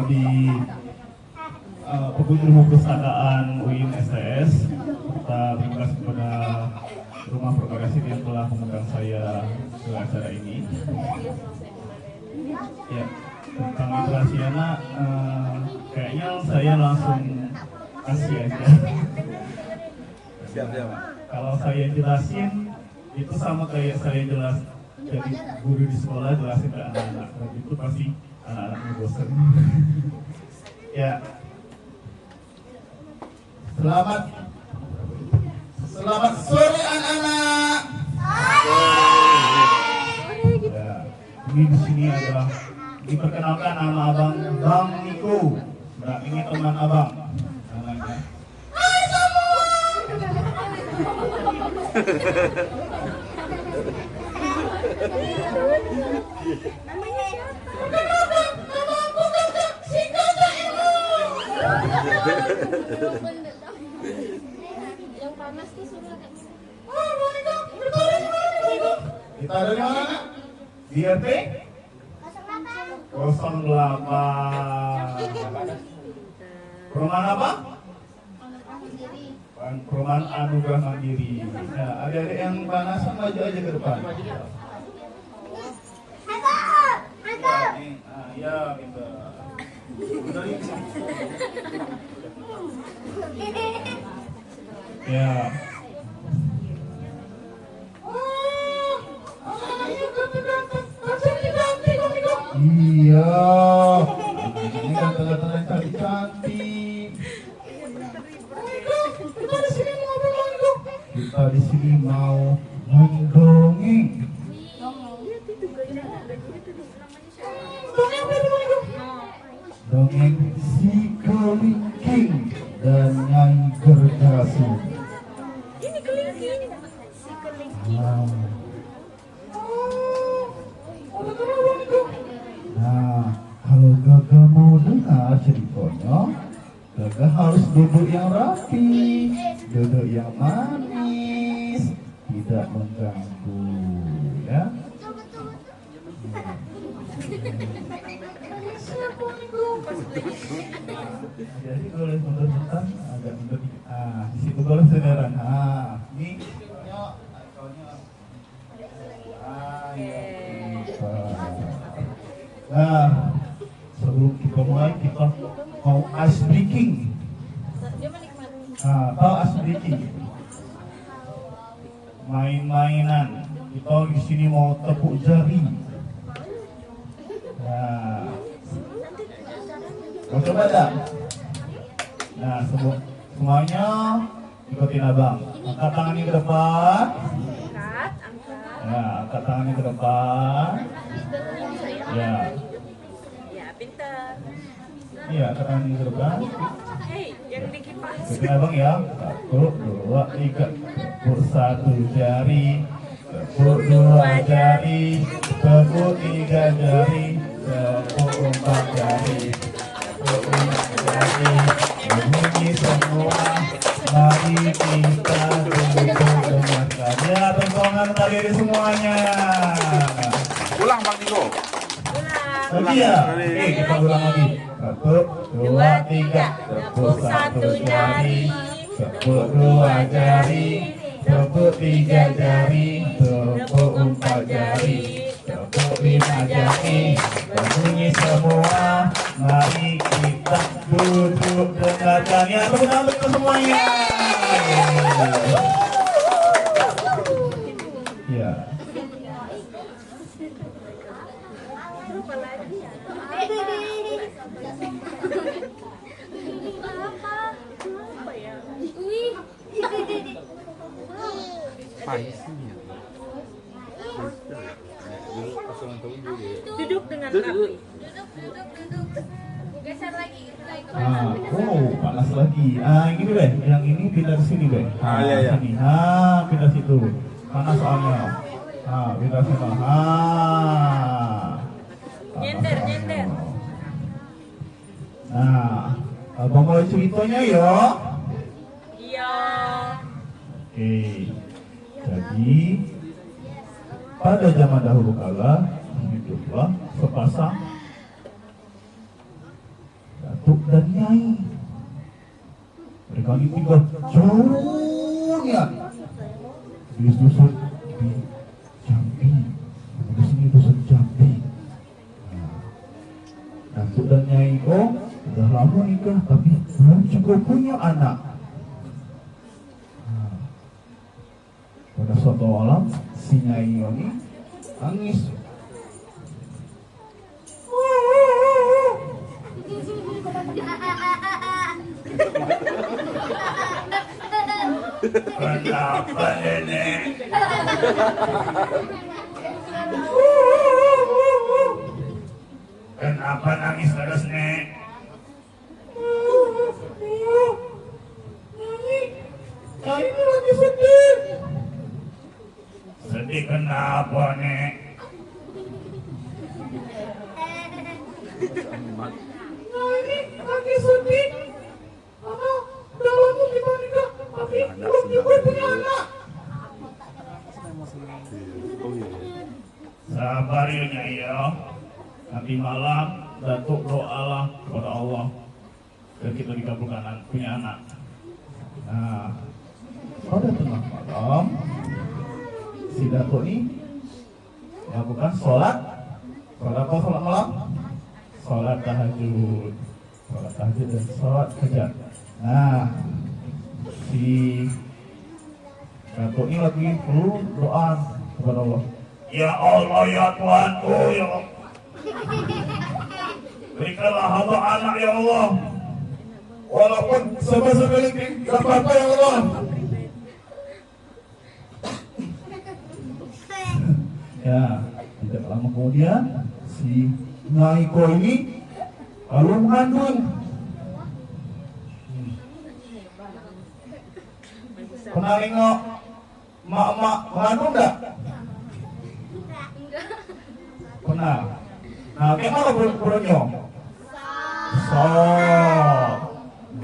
di Pekut Ilmu Perpustakaan UIN STS. Kita terima kasih kepada Rumah Progresif yang telah mengundang saya ke acara ini. Ya, tentang literasi anak, kayaknya saya langsung kasih aja. Siap. Kalau saya jelasin, itu sama kayak saya jelas jadi guru di sekolah jelasin ke anak-anak. Itu pasti anak-anaknya bosan. Ya. Selamat sore anak-anak. Ya, ini di sini ada diperkenalkan nama abang Bang Niko. Nah, ini teman abang. Namanya. Hai semua. Namanya siapa? Nama aku Kakak si Kakak Ibu. Yang panas tuh suruh agak. Oh, Monika, kita ada di mana, Monika? Kita ada di mana? Di RT 08. Perumahan apa? Perumahan Anugerah Mandiri. Nah, adik-adik yang panasan maju aja ke depan. Ya, minta. Ya. Iya. Ini ganteng-ganteng yang cantik-cantik. Kita di sini mau mendongeng. Dongeng si kelingking dan Nyai Gergasi. Ini kelingking. Si kelingking. Nah, kalau Gaga mau dengar ceritanya, Gaga harus duduk yang rapi, duduk yang manis, tidak mengganggu, ya. Jadi boleh mundur bentar, agak mundur dikit. Di situ boleh senderan. Ini nah, sebelum kita mulai kita mau ice breaking. Tahu ice breaking? Main-mainan. Kita di sini mau tepuk jari. Nah, mau coba tak? Nah, semuanya ikutin abang. Angkat tangannya ke depan. Ya, angkat tangannya ke depan. Ya. Ya, pintar. Iya, angkat tangannya ke depan. Hei, yang dikipas. Ikutin abang ya. 1, 2, 3. Tepuk 1 jari. Tepuk 2 jari. Tepuk 3 jari. Tepuk 4 jari. Tepuk 5 jari. Bunyi semua. Mari kita duduk dengarkan. Ya, tepuk tadi semuanya. Ulang Bang Niko. Lagi ya? Oke, kita ulang lagi. 1, 2, 3. Tepuk 1 jari. Tepuk 2 jari. Tepuk 3 jari. Tepuk 4 jari. Tepuk 5 jari. Berbunyi semua. Mari kita duduk dengarkan. Ya, tepuk tangan untuk semuanya. Ya. Duduk dengan rapi. Geser lagi. Panas lagi. Ini deh, yang ini pindah ke sini deh. Iya. Sini. Pindah situ. Panas soalnya. Pindah sana. Nyender. Nah, abang mulai ceritanya ya. Iya. Oke. Jadi pada zaman dahulu kala hiduplah sepasang dan Nyai. Mereka ini tinggal jauhnya di dusun di Jambi. Di sini dusun Jambi. Datuk dan Nyai udah lama nikah tapi belum juga punya anak. Pada suatu malam si Nyai ini nangis. Kenapa nenek? Kenapa nangis terus, Nek? Nyai ini lagi sedih. Sedih kenapa, Nek? Nyai ini lagi sedih. Karena udah lama kita nikah, tapi belum juga punya anak. Sabar ya, Nyai ya. Nanti malam Datuk doalah kepada Allah dan kita dikabulkan punya anak. Nah, pada tengah malam si Datuk ini melakukan sholat apa sholat malam? Sholat tahajud dan sholat fajar. Nah, si Datuk ini lagi perlu doa kepada Allah. Ya Allah ya Tuhanku ya Allah, berikanlah hamba anak ya Allah, walaupun sebesar kelingking, tak apa-apa ya Allah. Ya, tidak lama kemudian si Naiko ini lalu mengandung. Pernah nengok mak-mak mengandung enggak? Pernah. Nah, gimana perutnya?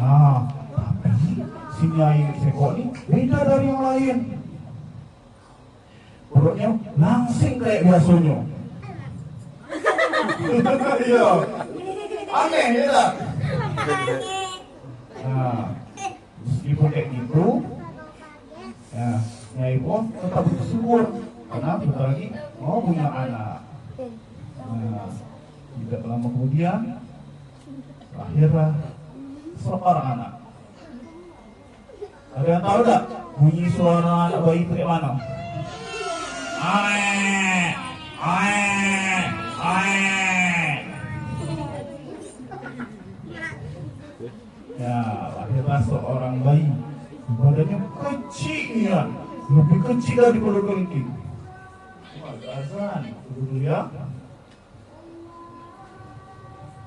Nah, tapi si Nyai Seko ini beda dari yang lain. Perutnya langsing kayak biasanya. Iya. Aneh ya tak? Nah, meskipun kayak gitu, ya, Nyai pun tetap bersyukur karena bentar lagi mau punya anak. Nah, tidak lama kemudian lahirlah seorang anak. Ada yang tahu tak bunyi suara anak bayi itu dari mana? Ae, ae, ae. Ya, lahirlah seorang bayi. Badannya kecil ya, lebih kecil dari kelingking. Azan, dulu ya.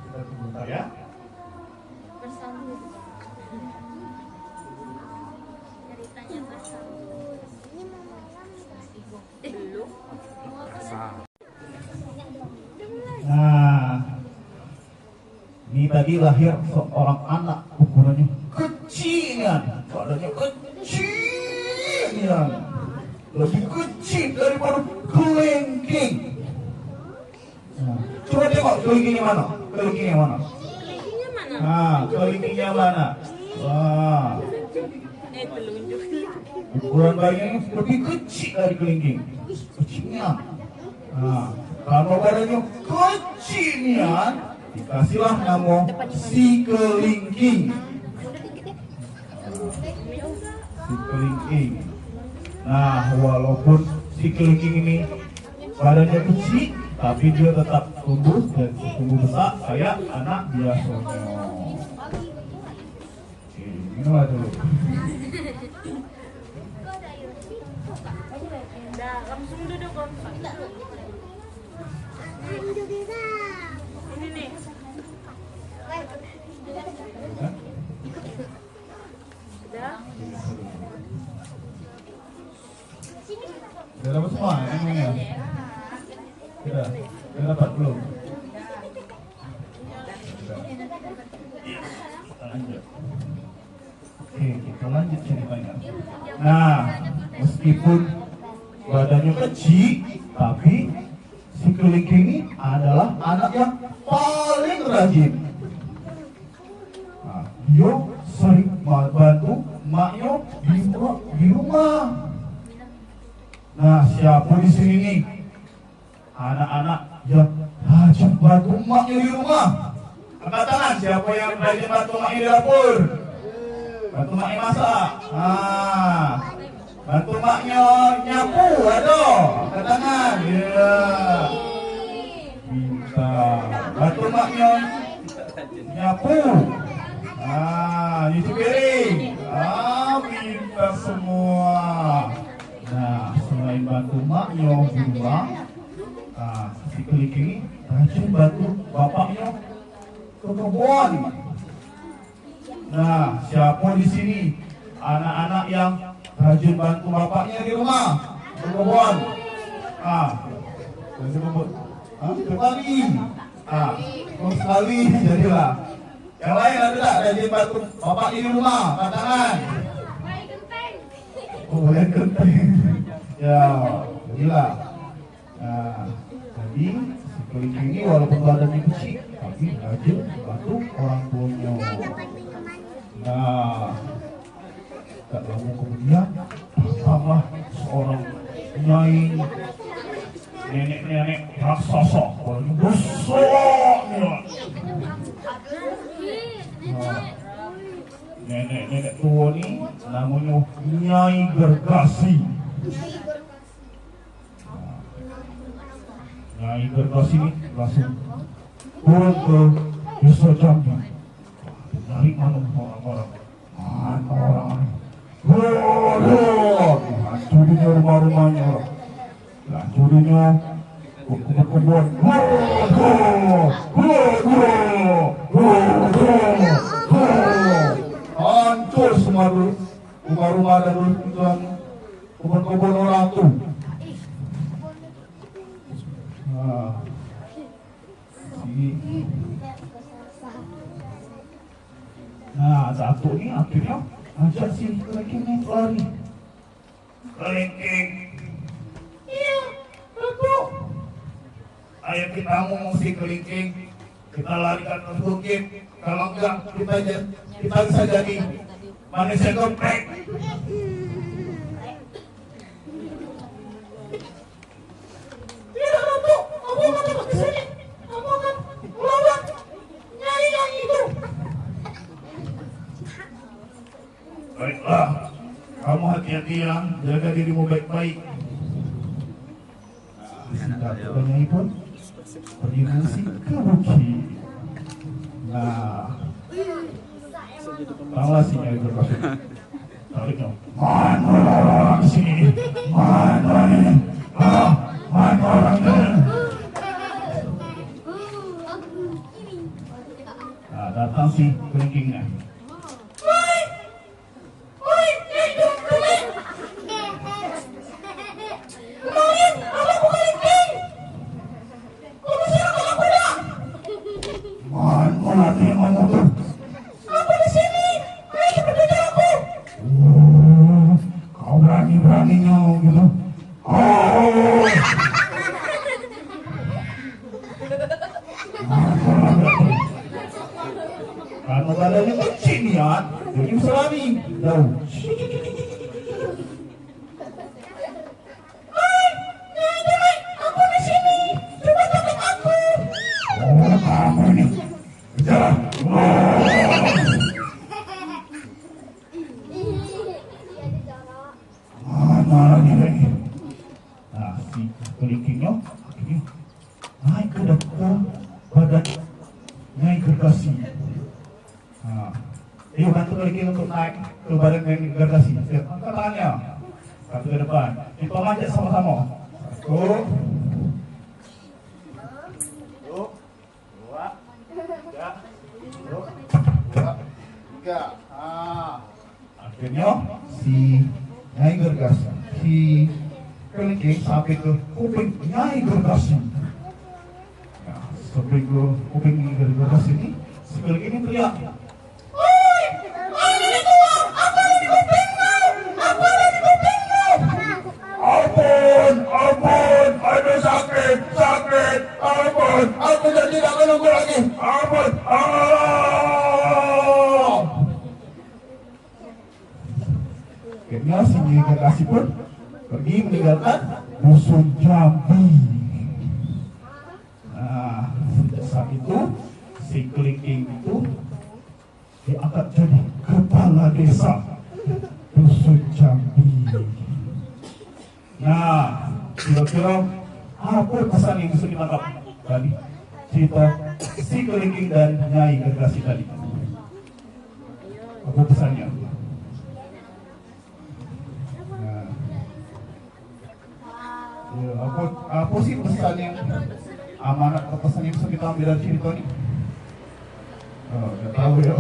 Kita tunggu ya. Nah, ini tadi lahir seorang anak, ukurannya kecil, badannya kecil, lebih kecil daripada kelingking. Nah, coba tengok kelingkingnya mana? Kelingkingnya mana? Nah, kelingkingnya mana? Wah, ukuran bayinya lebih kecil dari kelingking. Kecilnya. Nah, karena badannya kecilnya, dikasihlah nama si kelingking. Si kelingking. Nah, walaupun si kelingking ini badannya kecil, tapi dia tetap tumbuh dan tumbuh besar kayak anak biasanya. Minumlah dulu. Langsung duduk om. Ini nih. Sudah dapat semua minumnya? Sudah dapat belum? Kita lanjut. Oke, kita lanjut ceritanya. Nah, meskipun badannya kecil, tapi si kelingking ini adalah anak yang paling rajin. yo sering bantu maknya di rumah. Nah, siapa di sini nih? Anak-anak yang rajin bantu maknya di rumah. Angkat tangan, siapa yang rajin bantu maknya di dapur? Bantu maknya masak. Bantu maknya nyapu, aduh. Angkat tangan, ya. Minta. Bantu maknya nyapu. Nyuci piring. Minta semua. Nah, selain bantu maknya di rumah, si Keling ini rajin bantu bapaknya ke kebun. Nah, siapa di sini anak-anak yang rajin bantu bapaknya di rumah ke kebun? Sekali. Sekali jadilah. Yang lain ada tak rajin bantu bapaknya di rumah? Katakan. Oh, yang genteng. Ya, jadilah. Nah, jadi si Keling ini walaupun badannya kecil, tapi rajin bantu orang tuanya. Nah, tak lama kemudian datanglah seorang nyai nenek-nenek raksasa paling besarnya. Nenek-nenek tua ini namanya Nyai Gergasi. Nyai Gergasi ini langsung turun ke desa Jambi. Dari mana orang-orang? Mana orang? Hancurinya rumah-rumahnya. Hancurinya kebun-kebun. Hancur semua rumah-rumah dan kebun-kebun orang tuh. Nah, satu ini akhirnya ajak si Kelingking lari. Kelingking, iya, betul. Ayo kita ngomong si Kelingking, kita larikan ke bukit. Kalau enggak, kita bisa jadi manusia geprek. Tidak, betul. Kamu akan ke sini. Kamu akan melawan nyai itu. Baiklah, kamu hati-hati ya, jaga dirimu baik-baik. Nyai pun pergi musik ke bukit. Nah, tahulah si Nyai Gergasi. Tariknya, mana orang sini? Mana ini? Mana orangnya? Nah, datang si Kelingkingnya. Karena badannya kecil ya, jadi bisa lari jauh. Aku di sini, coba tolong aku. Oh, kamu ini, kejar. Mana lagi lagi? Nah, si Kelingkingnya akhirnya naik ke badan Nyai Gergasi. Yuk bantu Kelingking untuk naik ke badan Nyai Gergasi. Angkat tangannya. Satu ke depan. Kita manjat sama-sama. Satu. Dua. Tiga. Tiga. Akhirnya si Nyai Gergasi, si Kelingking sampai ke kuping Nyai Gergasi. Sampai ke kuping Nyai Gergasi ini, si Kelingking ini teriak. Ampun, aduh sakit, ampun, aku jadi tidak menunggu lagi, ampun, Nyai Gergasi pun pergi meninggalkan dusun Jambi. Nah, sejak saat itu si Kelingking itu diangkat jadi kepala desa dusun Jambi. Nah, kira-kira apa pesan yang bisa ditangkap tadi cerita si Kelingking dan Nyai Gergasi tadi? Apa pesannya? Nah, ya, apa sih pesan yang amanat atau pesan yang bisa kita ambil dari cerita ini? Oh, nggak tahu ya.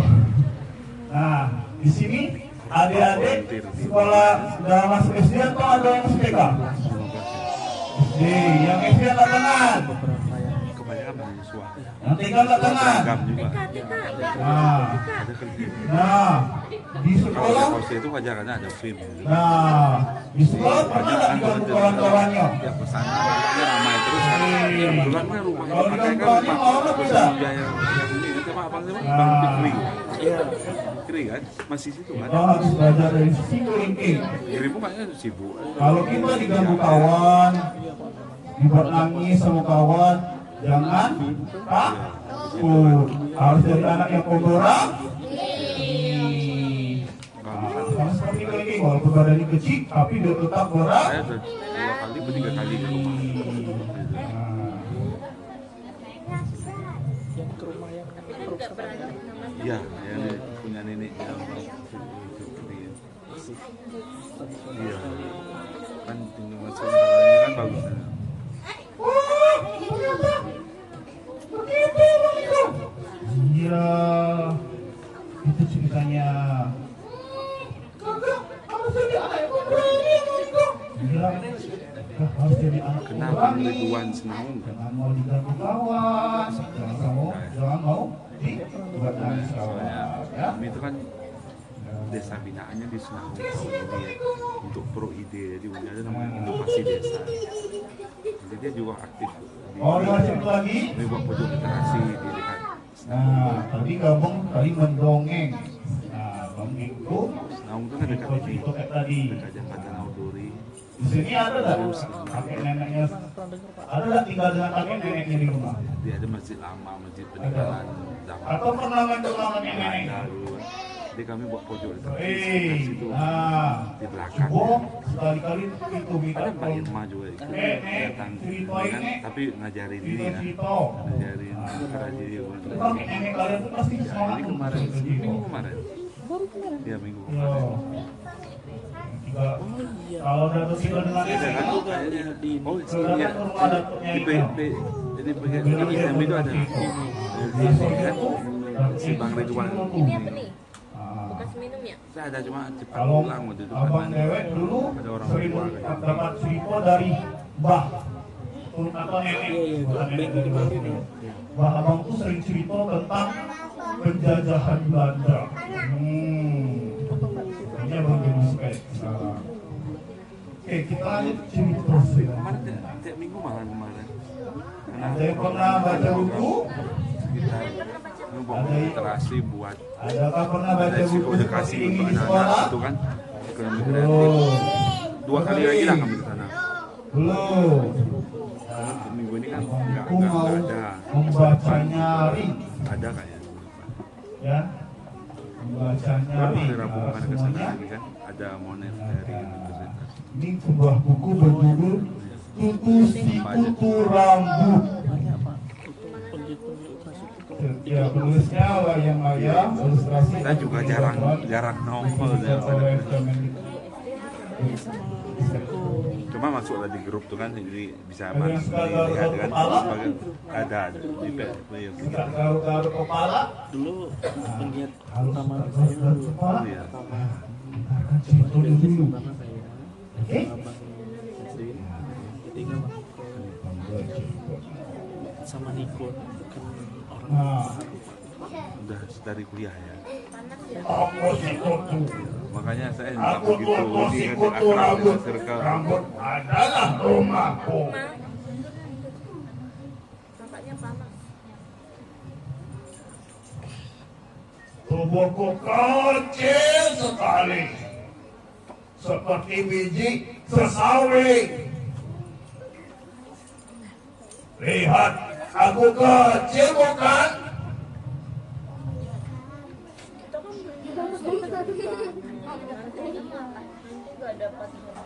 Nah, di sini adik-adik sekolah sudah masuk SD atau ada yang masuk TK? SD, yang SD angkat tangan. Kebanyakan mahasiswa. Yang TK angkat tangan. Seragam juga. Nah, di Kalau sekolah. di itu wajarannya ada film. Nah, di sekolah pernah nggak diganggu kawan-kawannya? Ya pesannya ramai terus kan. Kebetulan kan rumahnya Kalau dipakai diganggu kan kawannya mau apa beda? biaya yang ini kan sama abang sama Bang Fikri. Iya. Fikri kan masih situ kan. Kita harus belajar dari si Kelingking. Fikri pun makanya sibuk. Kalau kita diganggu kawan, dibuat nangis sama kawan, jangan takut. Harus jadi anak yang pemberani. Sama seperti Kelingking, walaupun badannya kecil, tapi dia tetap berani. Saya udah 2 kali atau 3 kali ke rumah. Iya, yang punya neneknya. Iya. Kan tinggal masuk ini kan bagus. Iya, itu ceritanya. Gila, harus jadi anak Kenapa pemberani. Ridwan Senaun? Jangan mau diganggu kawan, jangan mau dibuat nangis kawan. Ya. Kami itu kan desa binaannya di Senaun ini ya, untuk pro ide, jadi punya ada namanya inovasi desa. Jadi dia juga aktif di Oh, ada cerita lagi? ini buat pojok literasi di dekat Nah, tadi kamu mendongeng. Nah, dongeng itu Senaun itu kan dekat ini, itu kayak tadi. dekat Jembatan Auduri. Di sini ada nggak kakek neneknya? Ada nggak tinggal dengan kakek neneknya di rumah? Dia ada masjid lama, masjid peninggalan zaman. Atau pernah main ke rumah nenek? Ada dulu. Jadi kami buat pojok literasi di Eh, situ nah, di belakang. coba sekali-kali itu kita Ada Mbak Irma juga itu datang kan, tapi ngajarin ini ya, ngajarin kerajaan dia. Kakek nenek kalian tuh pasti semangat Ini tuh. kemarin, minggu kemarin. Iya minggu Iya. kemarin. Kalau Datuk tinggal dengan Ada nenek, kan tuh kayaknya oh saudara iya ke rumah datuknya di itu. jadi di ISM itu ada kan si Bang Ridwan Ini apa nih? Ah. Bekas minum ya? saya ada cuma cepat Kalau pulang waktu itu abang kan dewek dulu ada orang sering tua kan. dapat cerita dari mbah atau nenek, bukan nenek. Mbah abang tuh sering cerita tentang penjajahan Belanda. Ini abang jadi suka sekarang. Oke, kita lanjut cerita sih. Kemarin tiap minggu malah kemarin. Ada yang pernah baca buku? Kita ngomong literasi buat Adakah pernah baca ada buku seperti psikologi ini untuk di anak-anak sekolah? itu kan ekonomi kreatif. Belum. 2 kali lagi lah kami ke sana. Belum. Minggu ini kan Aku mau ada. membacanya ring, Ada kayaknya. ya. Membacanya Baru ring. hari Rabu Nah, kemarin ke sana semuanya. lagi kan ada monet dari universitas. Ini sebuah buku berjudul Tutu si Kutu Rambut. Ya, penulisnya layang-layang, ilustrasi. Saya juga jarang nongol ya. Cuma masuklah di grup tuh kan jadi bisa Ada yang suka garuk-garuk kan kepala? ada di PSP Suka garuk-garuk kepala. Dulu penggiat Harus utama garuk-garuk saya dulu kepala. Iya. Dengarkan cerita dulu. pertama saya Oke? abang SD ketika sama Niko kan orang Nah, udah dari kuliah ya. aku si Kutu. Makanya saya nggak Aku begitu Kutu si ini Kutu akrab rambut. dengan circle. Rambut adalah rumahku. Bapaknya panas. Tubuhku kecil sekali. seperti biji sesawi. Lihat, aku kecil bukan?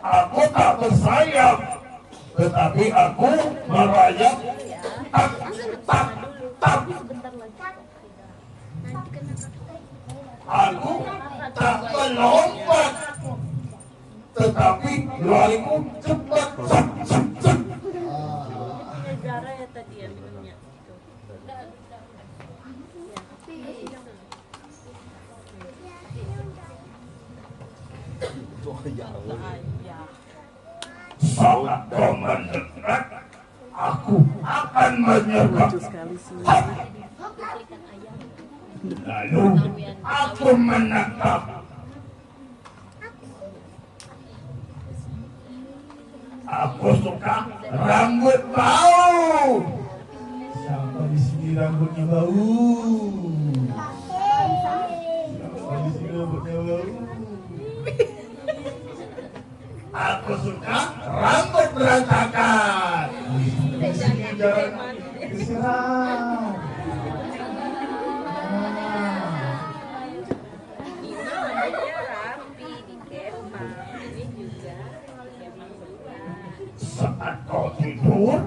Aku tak bersayap, tetapi aku merayap. Tak, tak, tak. Aku tak melompat, tetapi lariku cepat. Cep, cep, cep. Zara ya tadi ya minumnya. Saat kau mendekat, aku akan menyergap. Lucu sekali sih. Lalu aku menatap. Aku suka rambut bau. Siapa di sini rambutnya bau? Siapa di sini rambutnya bau? Aku suka rambut berantakan. Di sini jangan diserang. Saat kau tidur,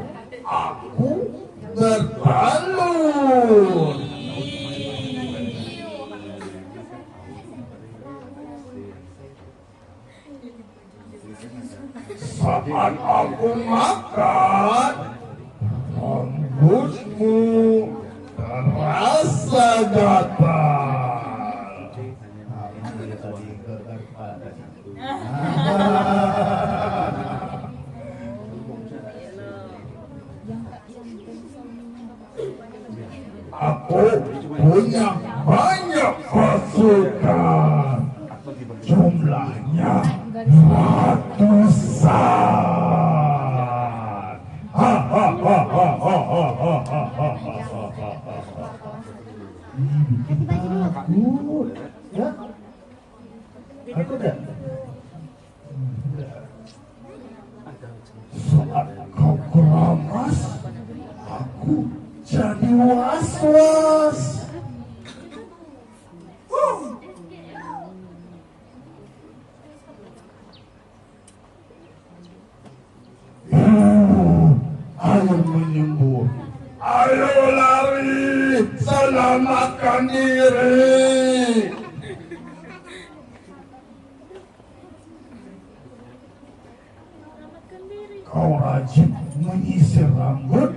aku berbalun. Saat aku makan, rambutmu terasa gatal. Aku punya banyak pasukan, jumlahnya ratusan. Takut, ya? Takut ya? Saat kau keramas, aku jadi was-was. Ayo menyembuh. Ayo lari, selamatkan diri. Kau rajin menyisir rambut,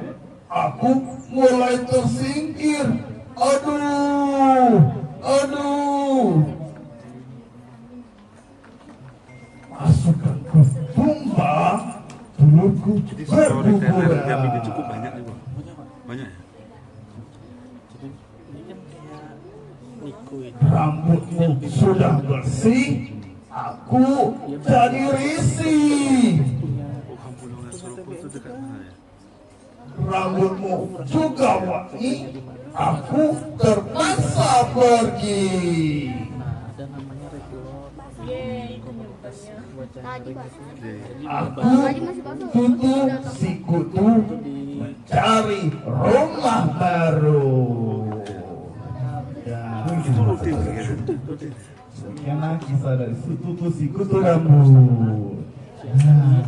aku mulai tersingkir. Aduh, aduh. Masukkan ke tumbang, tulurku Jadi storyteller yang bikin berguguran. cukup banyak nih, Bang. Banyak ya? Jadi ini kan kayak Niko itu. Rambutmu sudah bersih, aku jadi risih. Oh, Kampulongan Solopo itu dekat mana ya? Rambutmu juga wangi, aku terpaksa pergi. Nah, ada namanya regular. Buat cari gitu. Jadi Aku tutup sikutu mencari rumah baru. Ya, Itu rutin gitu. Rutin. karena kisah dari tutup sikutu rambut. Nah.